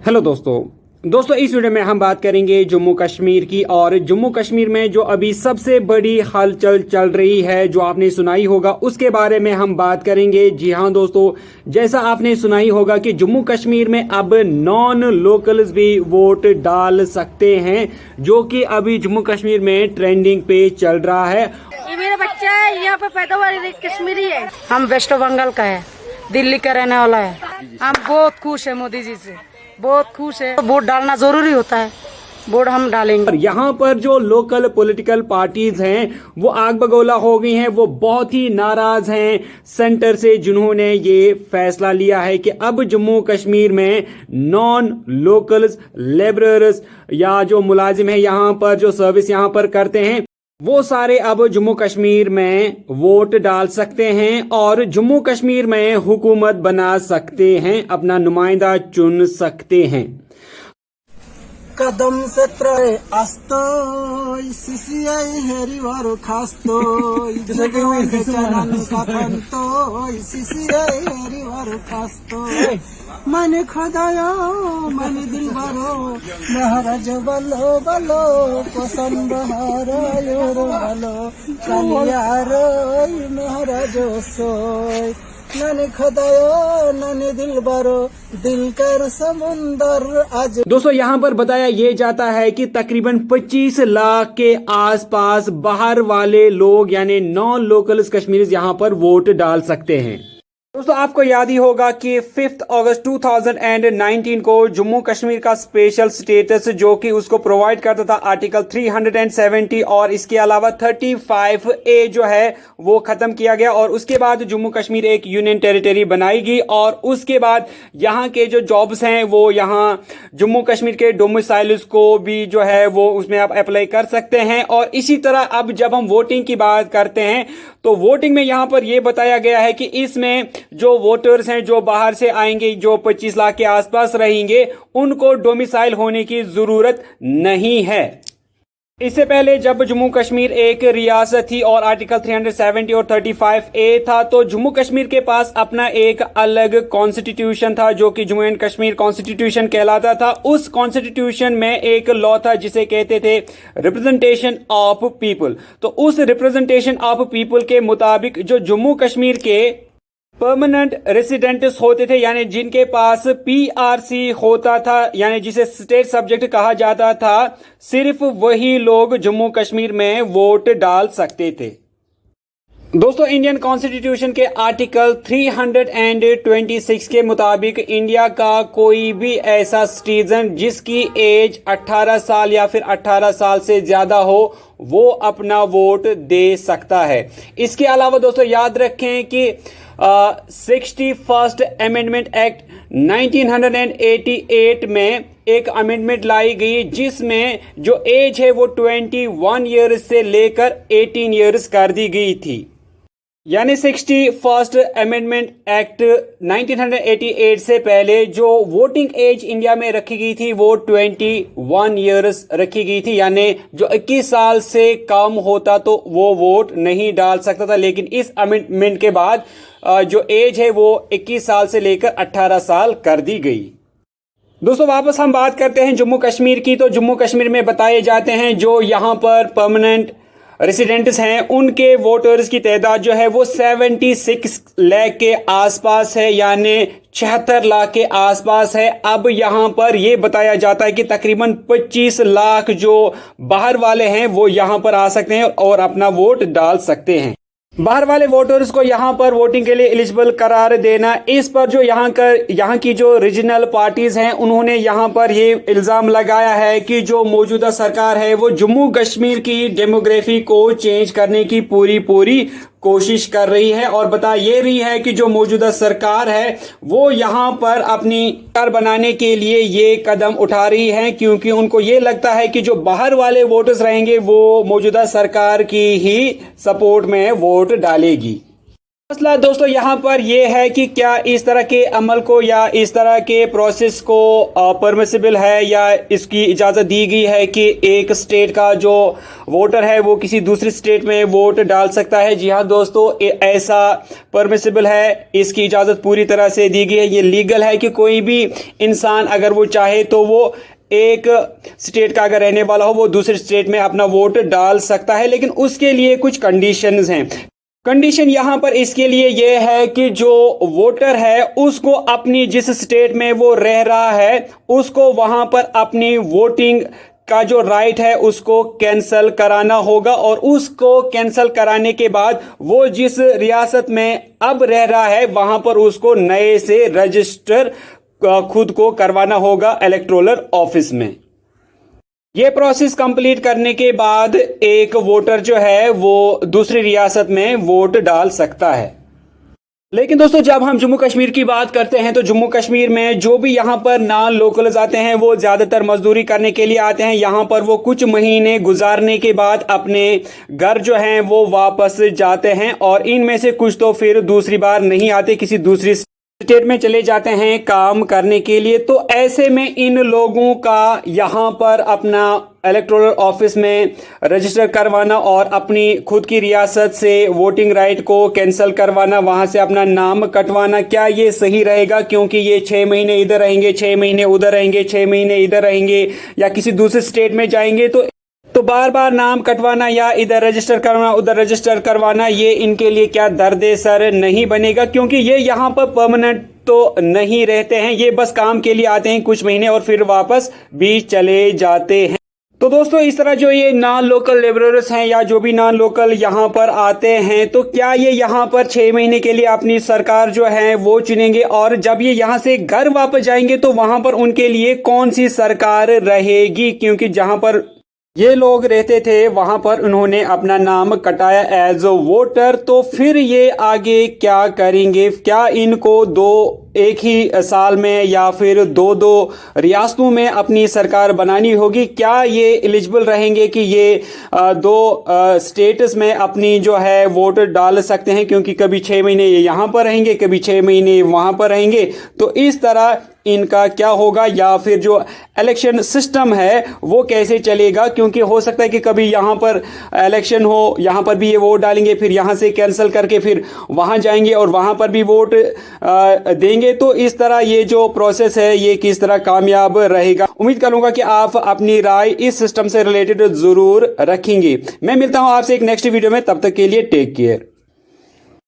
Hello दोस्तों इस video में हम बात करेंगे जम्मू कश्मीर की। और जम्मू कश्मीर में जो अभी सबसे बड़ी हलचल चल रही है जो आपने सुनाई होगा उसके बारे में हम बात करेंगे। जी हाँ दोस्तों, जैसा आपने सुनाई होगा कि जम्मू कश्मीर में अब नॉन लोकल्स भी वोट डाल सकते हैं, जो कि अभी जम्मू कश्मीर में ट्रेंडिंग पे चल रहा है। ये मेरा बच्चा है, यहाँ पे पैदा हुआ कश्मीरी है। हम वेस्ट बंगाल का है, दिल्ली का रहने वाला है। हम बहुत खुश है मोदी जी से, बहुत खुश है। वोट डालना जरूरी होता है, वोट हम डालेंगे। और यहाँ पर जो लोकल पॉलिटिकल पार्टीज हैं वो आग बगोला हो गई हैं, वो बहुत ही नाराज हैं सेंटर से, जिन्होंने ये फैसला लिया है कि अब जम्मू कश्मीर में नॉन लोकल्स लेबरर्स या जो मुलाजिम है यहाँ पर जो सर्विस यहाँ पर करते हैं वो सारे अब जम्मू कश्मीर में वोट डाल सकते हैं और जम्मू कश्मीर में हुकूमत बना सकते हैं, अपना नुमाइंदा चुन सकते हैं। कदम से त्रय असतो सीसीआई हेरीवारो खास्तो जगवान चरण कापंतो सीसीआई हेरीवारो खास्तो मन खदायो मन दिल बारो महाराज बलो बलो पसंद हारायो बलो चलियारो महाराज सोय नने खदायो नने दिल बारो दिल कर समुंदर आज। दोस्तों यहाँ पर बताया ये जाता है कि तकरीबन 25 लाख के आसपास बाहर वाले लोग यानी नॉन लोकल्स कश्मीरीज यहाँ पर वोट डाल सकते हैं। दोस्तों आपको याद ही होगा कि 5 अगस्त 2019 को जम्मू कश्मीर का स्पेशल स्टेटस जो कि उसको प्रोवाइड करता था आर्टिकल 370 और इसके अलावा 35A जो है वो खत्म किया गया और उसके बाद जम्मू कश्मीर एक यूनियन टेरिटरी बनाई गई और उसके बाद यहाँ के जो जॉब्स हैं वो यहाँ जम्मू कश्मीर के डोमिसाइल्स को भी जो है वो उसमें आप अप्लाई कर सकते हैं। और इसी तरह अब जब हम वोटिंग की बात करते हैं तो वोटिंग में यहाँ पर यह बताया गया है कि इसमें जो वोटर्स हैं जो बाहर से आएंगे जो 25 लाख के आसपास रहेंगे उनको डोमिसाइल होने की जरूरत नहीं है। इससे पहले जब जम्मू कश्मीर एक रियासत थी और आर्टिकल 370 और 35A था तो जम्मू कश्मीर के पास अपना एक अलग कॉन्स्टिट्यूशन था जो कि जम्मू एंड कश्मीर कॉन्स्टिट्यूशन कहलाता था। उस कॉन्स्टिट्यूशन में एक लॉ था जिसे कहते थे रिप्रेजेंटेशन ऑफ पीपल। तो उस रिप्रेजेंटेशन ऑफ पीपल के मुताबिक जो जम्मू कश्मीर के परमानेंट रेसिडेंट्स होते थे यानी जिनके पास PRC होता था यानी जिसे स्टेट सब्जेक्ट कहा जाता था, सिर्फ वही लोग जम्मू कश्मीर में वोट डाल सकते थे। दोस्तों इंडियन कॉन्स्टिट्यूशन के आर्टिकल 326 के मुताबिक इंडिया का कोई भी ऐसा सिटीजन जिसकी एज 18 साल या फिर 18 साल से ज्यादा हो वो अपना वोट दे सकता है। इसके अलावा दोस्तों याद रखें कि 61st अमेंडमेंट एक्ट 1988 में एक अमेंडमेंट लाई गई जिसमें जो एज है वो 21 ईयर्स से लेकर 18 ईयर्स कर दी गई थी। यानी 61st अमेंडमेंट एक्ट 1988 से पहले जो वोटिंग एज इंडिया में रखी गई थी वो 21 ईयर्स रखी गई थी, यानी जो 21 साल से कम होता तो वो वोट नहीं डाल सकता था। लेकिन इस अमेंडमेंट के बाद जो एज है वो 21 साल से लेकर 18 साल कर दी गई। दोस्तों वापस हम बात करते हैं जम्मू कश्मीर की। तो जम्मू कश्मीर में बताए जाते हैं जो यहाँ पर परमानेंट रेसिडेंट्स हैं उनके वोटर्स की तादाद जो है वो 76 लाख के आसपास है, यानी 76 लाख के आसपास है। अब यहाँ पर यह बताया जाता है कि तकरीबन 25 लाख जो बाहर वाले हैं वो यहाँ पर आ सकते हैं और अपना वोट डाल सकते हैं। बाहर वाले वोटर्स को यहाँ पर वोटिंग के लिए एलिजिबल करार देना, इस पर जो यहाँ की जो रीजनल पार्टीज हैं उन्होंने यहाँ पर ये इल्जाम लगाया है कि जो मौजूदा सरकार है वो जम्मू कश्मीर की डेमोग्राफी को चेंज करने की पूरी कोशिश कर रही है और बता ये रही है कि जो मौजूदा सरकार है वो यहाँ पर अपनी सरकार बनाने के लिए ये कदम उठा रही है, क्योंकि उनको ये लगता है कि जो बाहर वाले वोटर्स रहेंगे वो मौजूदा सरकार की ही सपोर्ट में वोट डालेगी। मसला दोस्तों यहाँ पर यह है कि क्या इस तरह के अमल को या इस तरह के प्रोसेस को परमिसिबल है या इसकी इजाज़त दी गई है कि एक स्टेट का जो वोटर है वो किसी दूसरी स्टेट में वोट डाल सकता है। जी हाँ दोस्तों, ऐसा परमिसिबल है, इसकी इजाज़त पूरी तरह से दी गई है। ये लीगल है कि कोई भी इंसान अगर वो चाहे तो वो एक स्टेट का अगर रहने वाला हो वो दूसरे स्टेट में अपना वोट डाल सकता है, लेकिन उसके लिए कुछ कंडीशंस हैं। कंडीशन यहाँ पर इसके लिए यह है कि जो वोटर है उसको अपनी जिस स्टेट में वो रह रहा है उसको वहां पर अपनी वोटिंग का जो राइट है उसको कैंसल कराना होगा, और उसको कैंसल कराने के बाद वो जिस रियासत में अब रह रहा है वहां पर उसको नए से रजिस्टर खुद को करवाना होगा इलेक्टोरल ऑफिस में। ये प्रोसेस कंप्लीट करने के बाद एक वोटर जो है वो दूसरी रियासत में वोट डाल सकता है। लेकिन दोस्तों जब हम जम्मू कश्मीर की बात करते हैं तो जम्मू कश्मीर में जो भी यहाँ पर नॉन लोकल्स आते हैं वो ज्यादातर मजदूरी करने के लिए आते हैं। यहाँ पर वो कुछ महीने गुजारने के बाद अपने घर जो हैं वो वापस जाते हैं, और इनमें से कुछ तो फिर दूसरी बार नहीं आते, किसी दूसरी स्टेट में चले जाते हैं काम करने के लिए। तो ऐसे में इन लोगों का यहाँ पर अपना इलेक्टोरल ऑफिस में रजिस्टर करवाना और अपनी खुद की रियासत से वोटिंग राइट को कैंसिल करवाना, वहां से अपना नाम कटवाना, क्या ये सही रहेगा? क्योंकि ये 6 महीने इधर रहेंगे, 6 महीने उधर रहेंगे, 6 महीने इधर रहेंगे या किसी दूसरे स्टेट में जाएंगे तो बार बार नाम कटवाना या इधर रजिस्टर करवाना उधर रजिस्टर करवाना, ये इनके लिए क्या दर्दे सर नहीं बनेगा? क्योंकि ये यहाँ पर परमानेंट तो नहीं रहते हैं, ये बस काम के लिए आते हैं कुछ महीने और फिर वापस भी चले जाते हैं। तो दोस्तों इस तरह जो ये नॉन लोकल लेबरर्स हैं या जो भी नॉन लोकल यहाँ पर आते हैं तो क्या ये यहाँ पर 6 महीने के लिए अपनी सरकार जो है वो चुनेंगे, और जब ये यहाँ से घर वापस जाएंगे तो वहां पर उनके लिए कौन सी सरकार रहेगी? क्योंकि जहां पर ये लोग रहते थे वहां पर उन्होंने अपना नाम कटाया एज अ वोटर, तो फिर ये आगे क्या करेंगे? क्या इनको एक ही साल में या फिर दो रियासतों में अपनी सरकार बनानी होगी? क्या ये एलिजिबल रहेंगे कि ये दो स्टेट्स में अपनी जो है वोट डाल सकते हैं? क्योंकि कभी 6 महीने ये यहाँ पर रहेंगे, कभी 6 महीने वहां पर रहेंगे, तो इस तरह इनका क्या होगा? या फिर जो इलेक्शन सिस्टम है वो कैसे चलेगा? क्योंकि हो सकता है कि कभी यहाँ पर इलेक्शन हो, यहाँ पर भी ये वोट डालेंगे, फिर यहाँ से कैंसिल करके फिर वहां जाएंगे और वहां पर भी वोट देंगे। तो इस तरह ये जो प्रोसेस है ये किस तरह कामयाब रहेगा? उम्मीद करूंगा कि आप अपनी राय इस सिस्टम से रिलेटेड जरूर रखेंगे। मैं मिलता हूं आपसे एक नेक्स्ट वीडियो में, तब तक के लिए टेक केयर।